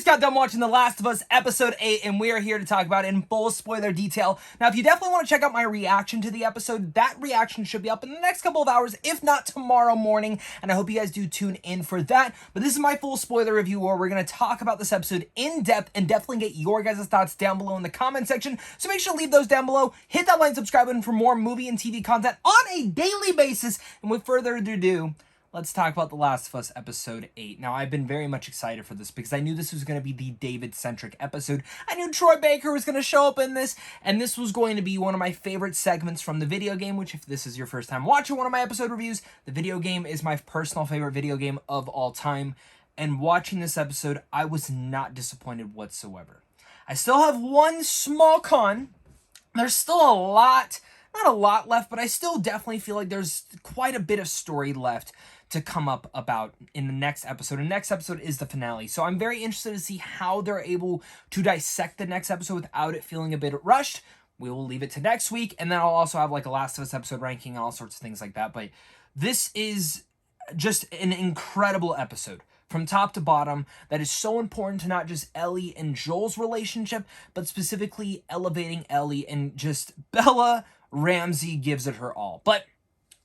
got done watching The Last of Us Episode 8, and we are here to talk about it in full spoiler detail. Now, if you definitely want to check out my reaction to the episode, that reaction should be up in the next couple of hours, if not tomorrow morning, and I hope you guys do tune in for that. But this is my full spoiler review where we're going to talk about this episode in depth and definitely get your guys' thoughts down below in the comment section, so make sure to leave those down below. Hit that like and subscribe button for more movie and TV content on a daily basis, and with further ado, let's talk about The Last of Us Episode 8. Now, I've been very much excited for this because I knew this was going to be the David-centric episode. I knew Troy Baker was going to show up in this, and this was going to be one of my favorite segments from the video game, which if this is your first time watching one of my episode reviews, the video game is my personal favorite video game of all time. And watching this episode, I was not disappointed whatsoever. I still have one small con. There's still a lot, not a lot left, but I still definitely feel like there's quite a bit of story left to come up about in the next episode. And next episode is the finale. So I'm very interested to see how they're able to dissect the next episode without it feeling a bit rushed. We will leave it to next week. And then I'll also have like a Last of Us episode ranking and all sorts of things like that. But this is just an incredible episode from top to bottom that is so important to not just Ellie and Joel's relationship, but specifically elevating Ellie, and just Bella Ramsey gives it her all. But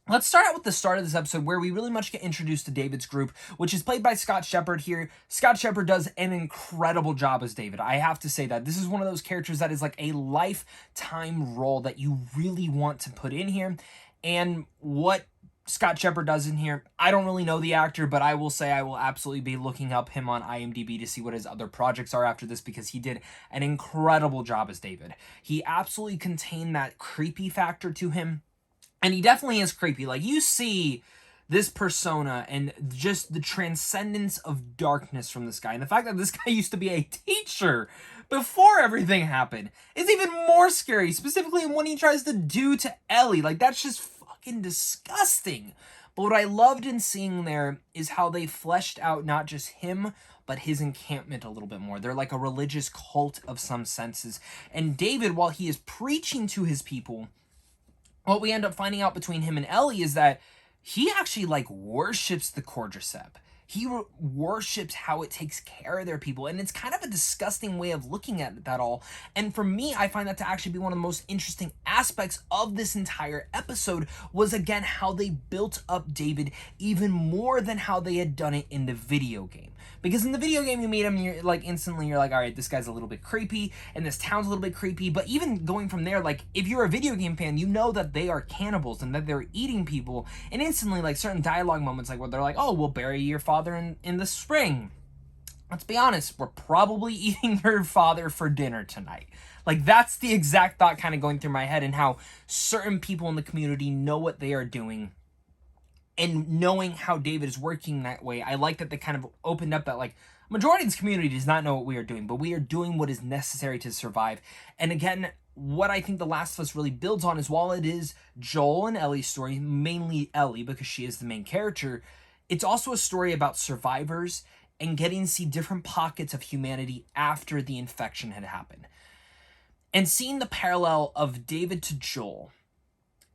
let's start out with the start of this episode where we really much get introduced to David's group, which is played by Scott Shepherd here. Scott Shepherd does an incredible job as David. I have to say that. This is one of those characters that is like a lifetime role that you really want to put in here. And what Scott Shepherd does in here, I don't really know the actor, but I will say I will absolutely be looking up him on IMDb to see what his other projects are after this, because he did an incredible job as David. He absolutely contained that creepy factor to him. And he definitely is creepy. Like, you see this persona and just the transcendence of darkness from this guy. And the fact that this guy used to be a teacher before everything happened is even more scary. Specifically when he tries to do to Ellie. Like, that's just fucking disgusting. But what I loved in seeing there is how they fleshed out not just him, but his encampment a little bit more. They're like a religious cult of some senses. And David, while he is preaching to his people, what we end up finding out between him and Ellie is that he actually like worships the Cordyceps. He worships how it takes care of their people. And it's kind of a disgusting way of looking at that all. And for me, I find that to actually be one of the most interesting aspects of this entire episode was, again, how they built up David even more than how they had done it in the video game. Because in the video game, you meet him, and you're like, instantly, you're like, all right, this guy's a little bit creepy, and this town's a little bit creepy. But even going from there, like, if you're a video game fan, you know that they are cannibals and that they're eating people. And instantly, like, certain dialogue moments, like, where they're like, oh, we'll bury your father in the spring. Let's be honest, we're probably eating your father for dinner tonight. Like, that's the exact thought kind of going through my head, and how certain people in the community know what they are doing. And knowing how David is working that way, I like that they kind of opened up that, like, majority of this community does not know what we are doing, but we are doing what is necessary to survive. And again, what I think The Last of Us really builds on is, while it is Joel and Ellie's story, mainly Ellie because she is the main character, it's also a story about survivors and getting to see different pockets of humanity after the infection had happened. And seeing the parallel of David to Joel,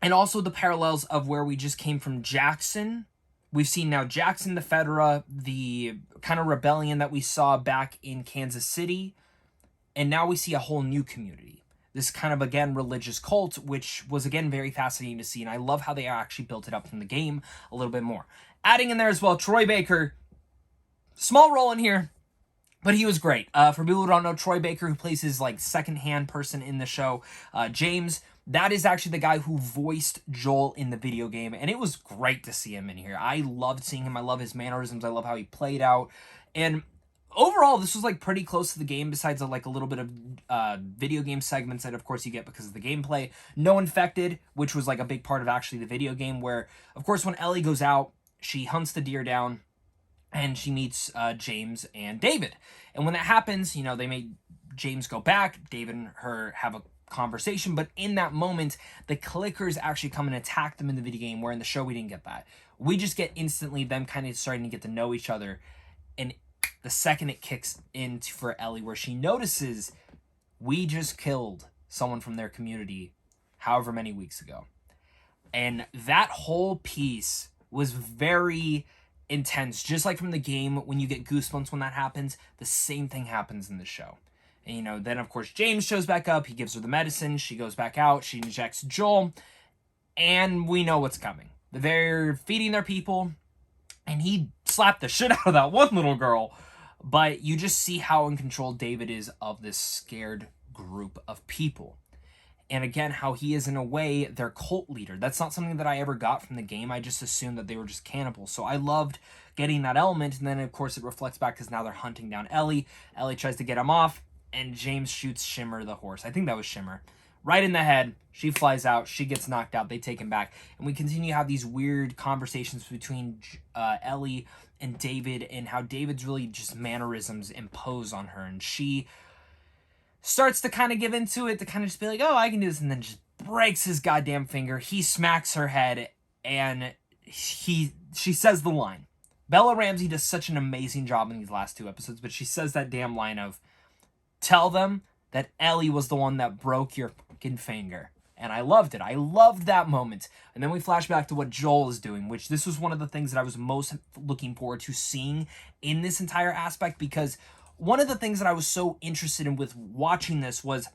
and also the parallels of where we just came from Jackson. We've seen now Jackson, the Fedra, the kind of rebellion that we saw back in Kansas City. And now we see a whole new community. This kind of, again, religious cult, which was, again, very fascinating to see. And I love how they actually built it up from the game a little bit more. Adding in there as well, Troy Baker. Small role in here, but he was great. For people who don't know, Troy Baker, who plays his, like, second-hand person in the show, James, that is actually the guy who voiced Joel in the video game, and it was great to see him in here. I loved seeing him. I love his mannerisms. I love how he played out. And overall, this was like pretty close to the game, besides like a little bit of video game segments that, of course, you get because of the gameplay. No Infected, which was like a big part of actually the video game, where, of course, when Ellie goes out, she hunts the deer down, and she meets James and David. And when that happens, you know, they made James go back. David and her have a conversation, but in that moment the clickers actually come and attack them in the video game, where in the show we didn't get that. We just get instantly them kind of starting to get to know each other, and the second it kicks in for Ellie, where she notices we just killed someone from their community however many weeks ago, and that whole piece was very intense. Just like from the game, when you get goosebumps when that happens, the same thing happens in the show. And, you know, then of course James shows back up. He gives her the medicine. She goes back out. She injects Joel. And we know what's coming. They're feeding their people. And he slapped the shit out of that one little girl. But you just see how in control David is of this scared group of people. And again, how he is, in a way, their cult leader. That's not something that I ever got from the game. I just assumed that they were just cannibals. So I loved getting that element. And then, of course, it reflects back because now they're hunting down Ellie. Ellie tries to get him off. And James shoots Shimmer, the horse. I think that was Shimmer. Right in the head. She flies out. She gets knocked out. They take him back. And we continue to have these weird conversations between Ellie and David. And how David's really just mannerisms impose on her. And she starts to kind of give into it, to kind of just be like, oh, I can do this, and then just breaks his goddamn finger. He smacks her head, and she says the line. Bella Ramsey does such an amazing job in these last 2 episodes, but she says that damn line of, tell them that Ellie was the one that broke your fucking finger. And I loved it. I loved that moment. And then we flash back to what Joel is doing, which this was one of the things that I was most looking forward to seeing in this entire aspect, because one of the things that I was so interested in with watching this was,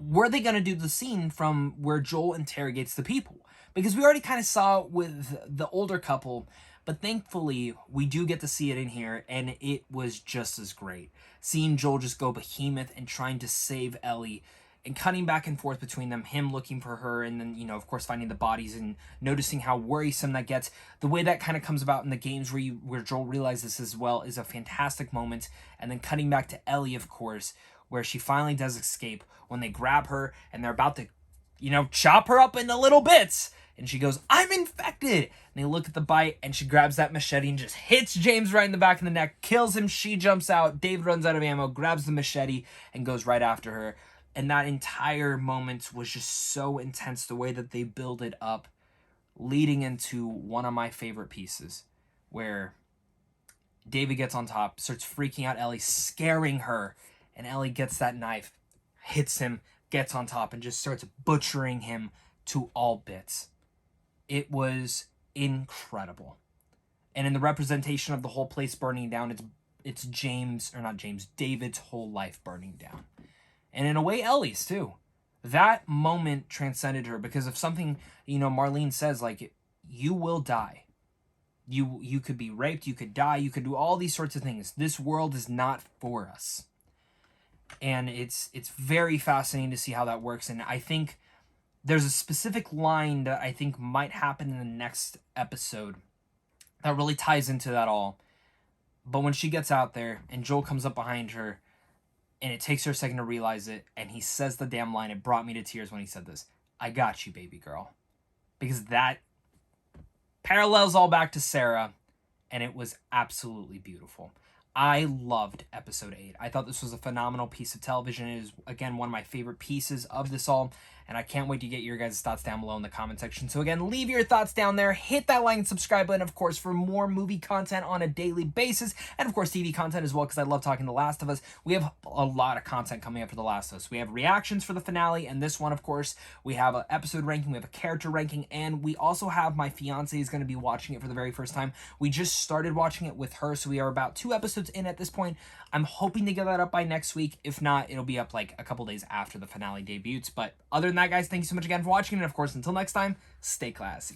were they going to do the scene from where Joel interrogates the people? Because we already kind of saw it with the older couple, but thankfully we do get to see it in here, and it was just as great. Seeing Joel just go behemoth and trying to save Ellie, and cutting back and forth between them, him looking for her, and then, you know, of course, finding the bodies and noticing how worrisome that gets. The way that kind of comes about in the games where Joel realizes this as well is a fantastic moment. And then cutting back to Ellie, of course, where she finally does escape when they grab her and they're about to, you know, chop her up into little bits. And she goes, I'm infected. And they look at the bite, and she grabs that machete and just hits James right in the back of the neck, kills him. She jumps out. David runs out of ammo, grabs the machete, and goes right after her. And that entire moment was just so intense, the way that they build it up, leading into one of my favorite pieces, where David gets on top, starts freaking out Ellie, scaring her, and Ellie gets that knife, hits him, gets on top, and just starts butchering him to all bits. It was incredible. And in the representation of the whole place burning down, it's David's whole life burning down. And in a way, Ellie's too. That moment transcended her, because of something, you know, Marlene says, like, you will die. You could be raped, you could die, you could do all these sorts of things. This world is not for us. And it's very fascinating to see how that works. And I think there's a specific line that I think might happen in the next episode that really ties into that all. But when she gets out there and Joel comes up behind her, and it takes her a second to realize it, and he says the damn line. It brought me to tears when he said this. I got you, baby girl. Because that parallels all back to Sarah, and it was absolutely beautiful. I loved episode 8. I thought this was a phenomenal piece of television. It is, again, one of my favorite pieces of this all, and I can't wait to get your guys' thoughts down below in the comment section. So again, leave your thoughts down there. Hit that like and subscribe button, of course, for more movie content on a daily basis, and of course TV content as well, because I love talking The Last of Us. We have a lot of content coming up for The Last of Us. We have reactions for the finale, and this one, of course. We have an episode ranking, we have a character ranking, and we also have my fiance is going to be watching it for the very first time. We just started watching it with her, so we are about 2 episodes in at this point. I'm hoping to get that up by next week. If not, it'll be up like a couple days after the finale debuts. But other than that, guys, thank you so much again for watching, and of course, until next time, stay classy.